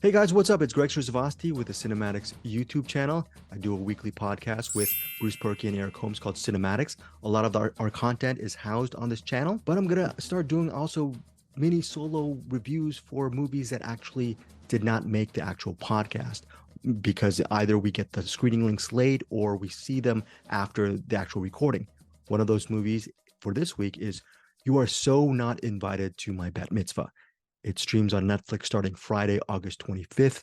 Hey guys, what's up? It's Greg Srzavasti with the Cinematics YouTube channel. I do a weekly podcast with Bruce Purkey and Eric Holmes called Cinematics. A lot of our content is housed on this channel, but I'm gonna start doing also mini solo reviews for movies that actually did not make the actual podcast because either we get the screening links late or we see them after the actual recording. One of those movies for this week is You Are So Not Invited to My Bat Mitzvah. It streams on Netflix starting Friday, August 25th.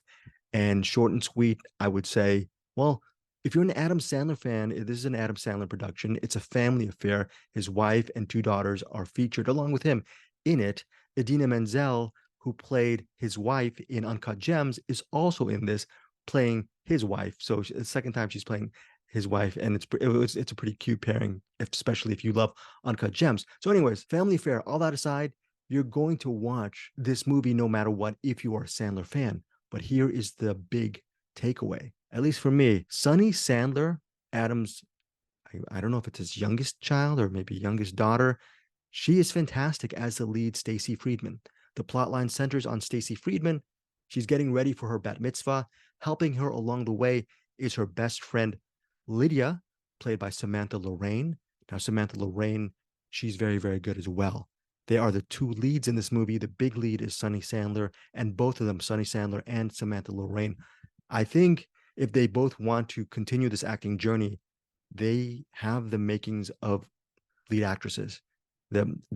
And short and sweet, I would say, well, if you're an Adam Sandler fan, this is an Adam Sandler production. It's a family affair. His wife and two daughters are featured along with him in it. Idina Menzel, who played his wife in Uncut Gems, is also in this, playing his wife. So the second time she's playing his wife, and it's a pretty cute pairing, especially if you love Uncut Gems. So, anyways, family affair. All that aside, you're going to watch this movie no matter what if you are a Sandler fan. But here is the big takeaway, at least for me. Sonny Sandler, Adam's, I don't know if it's his youngest child or maybe youngest daughter. She is fantastic as the lead Stacy Friedman. The plotline centers on Stacy Friedman. She's getting ready for her bat mitzvah. Helping her along the way is her best friend, Lydia, played by Samantha Lorraine. Now, Samantha Lorraine, she's very, very good as well. They are the two leads in this movie. The big lead is Sonny Sandler, and both of them, Sonny Sandler and Samantha Lorraine. I think if they both want to continue this acting journey, they have the makings of lead actresses.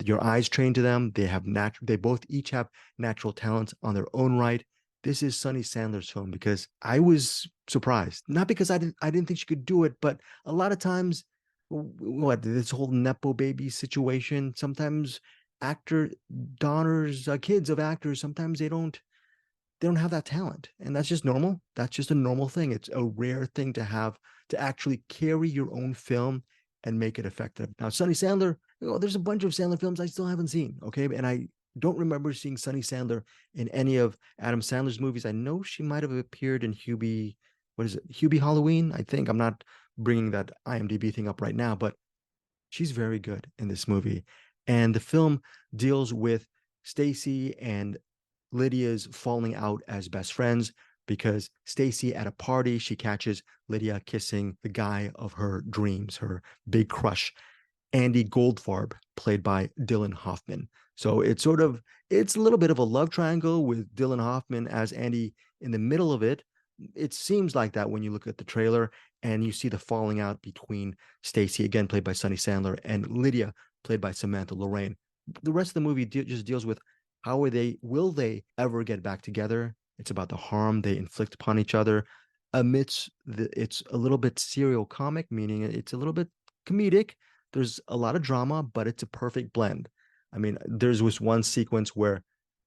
Your eyes trained to them. They both each have natural talents on their own right. This is Sonny Sandler's film because I was surprised. Not because I didn't think she could do it, but a lot of times what this whole nepo baby situation, sometimes actor daughters, kids of actors, sometimes they don't have that talent, and that's just normal. That's just a normal thing. It's a rare thing to have, to actually carry your own film and make it effective. Now, Sonny Sandler, there's a bunch of Sandler films I still haven't seen. Okay, and I don't remember seeing Sonny Sandler in any of Adam Sandler's movies. I know she might have appeared in Hubie. What is it? Hubie Halloween. I think I'm not bringing that IMDb thing up right now, but she's very good in this movie. And the film deals with Stacy and Lydia's falling out as best friends because Stacy at a party, she catches Lydia kissing the guy of her dreams, her big crush, Andy Goldfarb, played by Dylan Hoffman. So it's a little bit of a love triangle with Dylan Hoffman as Andy in the middle of it. It seems like that when you look at the trailer and you see the falling out between Stacy, again played by Sonny Sandler, and Lydia, played by Samantha Lorraine. The rest of the movie just deals with will they ever get back together? It's about the harm they inflict upon each other it's a little bit serial comic, meaning it's a little bit comedic. There's a lot of drama, but it's a perfect blend. I mean, there's this one sequence where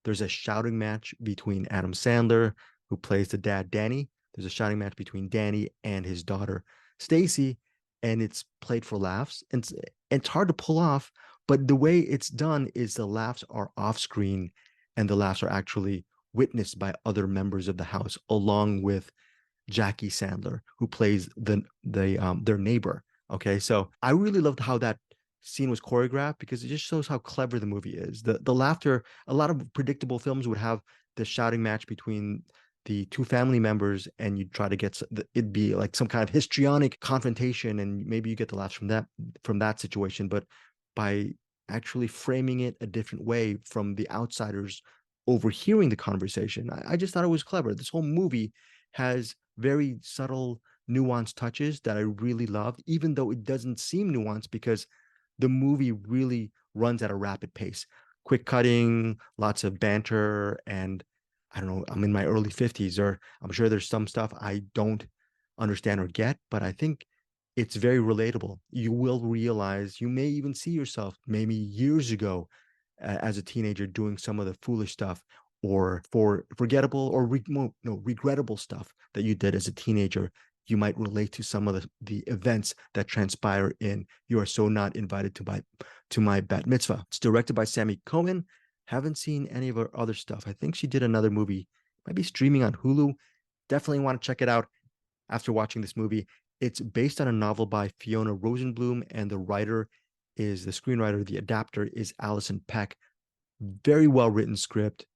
there's a shouting match between Adam Sandler, who plays the dad, Danny. There's a shouting match between Danny and his daughter, Stacy, and it's played for laughs. And it's hard to pull off, but the way it's done is the laughs are off screen and the laughs are actually witnessed by other members of the house, along with Jackie Sandler, who plays their neighbor. Okay, so I really loved how that scene was choreographed because it just shows how clever the movie is. The laughter, a lot of predictable films would have the shouting match between the two family members, and you try to get it'd be like some kind of histrionic confrontation, and maybe you get the laughs from that situation. But by actually framing it a different way from the outsiders overhearing the conversation, I just thought it was clever. This whole movie has very subtle, nuanced touches that I really loved, even though it doesn't seem nuanced because the movie really runs at a rapid pace. Quick cutting, lots of banter, and I don't know, I'm in my early 50s, or I'm sure there's some stuff I don't understand or get, but I think it's very relatable. You will realize, you may even see yourself maybe years ago as a teenager doing some of the foolish stuff or for forgettable or regrettable stuff that you did as a teenager. You might relate to some of the events that transpire in You Are So Not Invited to My Bat Mitzvah. It's directed by Sammy Cohen. Haven't seen any of her other stuff. I think she did another movie, might be streaming on Hulu. Definitely want to check it out after watching this movie. It's based on a novel by Fiona Rosenblum, and the screenwriter, the adapter is Alison Peck. Very well written script.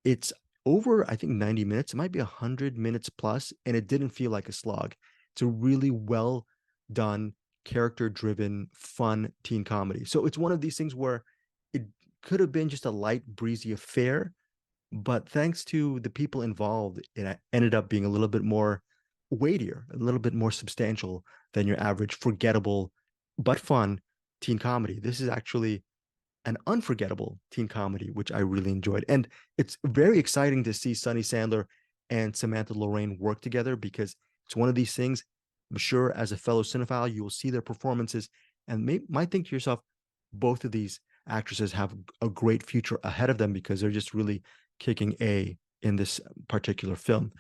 It's over, I think, 90 minutes. It might be 100 minutes plus, and it didn't feel like a slog. It's a really well done, character driven, fun teen comedy. So it's one of these things where it could have been just a light, breezy affair, but thanks to the people involved, it ended up being a little bit more weightier, a little bit more substantial than your average forgettable but fun teen comedy. This is actually an unforgettable teen comedy, which I really enjoyed. And it's very exciting to see Sonny Sandler and Samantha Lorraine work together, because it's one of these things. I'm sure as a fellow cinephile, you will see their performances and might think to yourself, both of these actresses have a great future ahead of them, because they're just really kicking A in this particular film.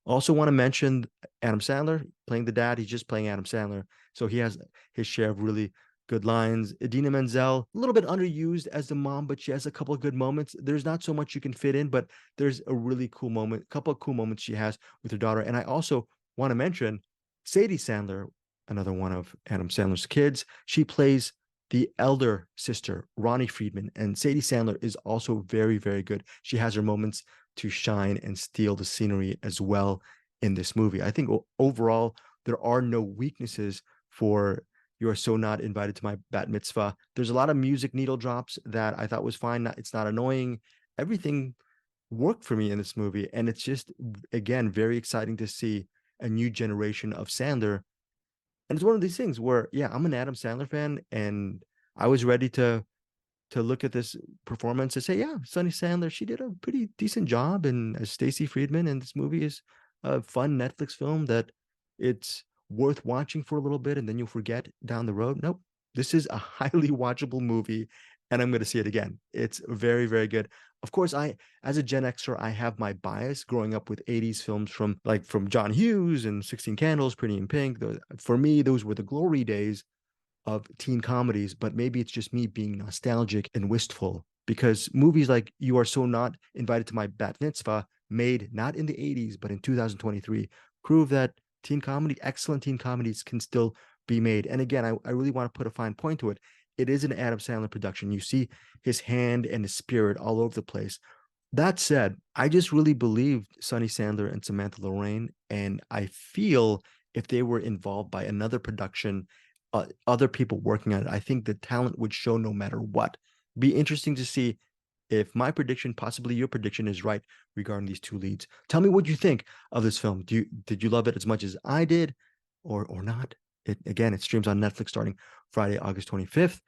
Also want to mention Adam Sandler playing the dad. He's just playing Adam Sandler. So he has his share of really good lines. Idina Menzel, a little bit underused as the mom, but she has a couple of good moments. There's not so much you can fit in, but there's a really cool moment, a couple of cool moments she has with her daughter. And I also want to mention Sadie Sandler, another one of Adam Sandler's kids. She plays the elder sister, Ronnie Friedman, and Sadie Sandler is also very, very good. She has her moments to shine and steal the scenery as well in this movie. I think overall, there are no weaknesses for You Are So Not Invited to My Bat Mitzvah. There's a lot of music needle drops that I thought was fine. It's not annoying. Everything worked for me in this movie. And it's just, again, very exciting to see a new generation of Sandler. And it's one of these things where, yeah, I'm an Adam Sandler fan, and I was ready to look at this performance and say, yeah, Sonny Sandler, she did a pretty decent job. And as Stacey Friedman, and this movie is a fun Netflix film that it's worth watching for a little bit, and then you'll forget down the road. Nope, this is a highly watchable movie, and I'm going to see it again. It's very, very good. Of course, as a Gen Xer, I have my bias growing up with 80s films from John Hughes and 16 Candles, Pretty in Pink. For me, those were the glory days of teen comedies, but maybe it's just me being nostalgic and wistful, because movies like You Are So Not Invited to My Bat Mitzvah, made not in the 80s, but in 2023, prove that excellent teen comedies can still be made. And again, I really want to put a fine point to it. It is an Adam Sandler production. You see his hand and his spirit all over the place. That said, I just really believed Sonny Sandler and Samantha Lorraine, and I feel if they were involved by another production, other people working on it, I think the talent would show no matter what. Be interesting to see if my prediction, possibly your prediction, is right regarding these two leads. Tell me what you think of this film. Did you love it as much as I did, or not? It streams on Netflix starting Friday, August 25th.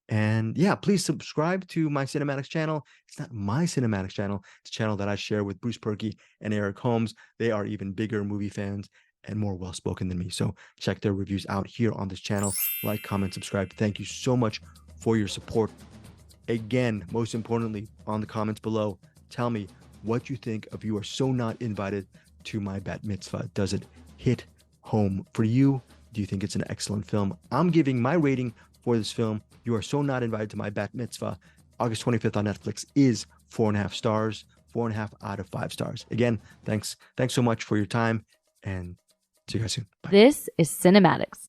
And yeah, please subscribe to my cinematics channel. It's not my cinematics channel. It's a channel that I share with Bruce Purkey and Eric Holmes. They are even bigger movie fans and more well-spoken than me. So check their reviews out here on this channel. Like, comment, subscribe. Thank you so much for your support. Again, most importantly, on the comments below, tell me what you think of You Are So Not Invited to My Bat Mitzvah. Does it hit home for you? Do you think it's an excellent film? I'm giving my rating for this film, You Are So Not Invited to My Bat Mitzvah, August 25th on Netflix, is 4.5 stars, 4.5 out of 5 stars. Again, thanks so much for your time, and see you guys soon. Bye. This is Cinematics.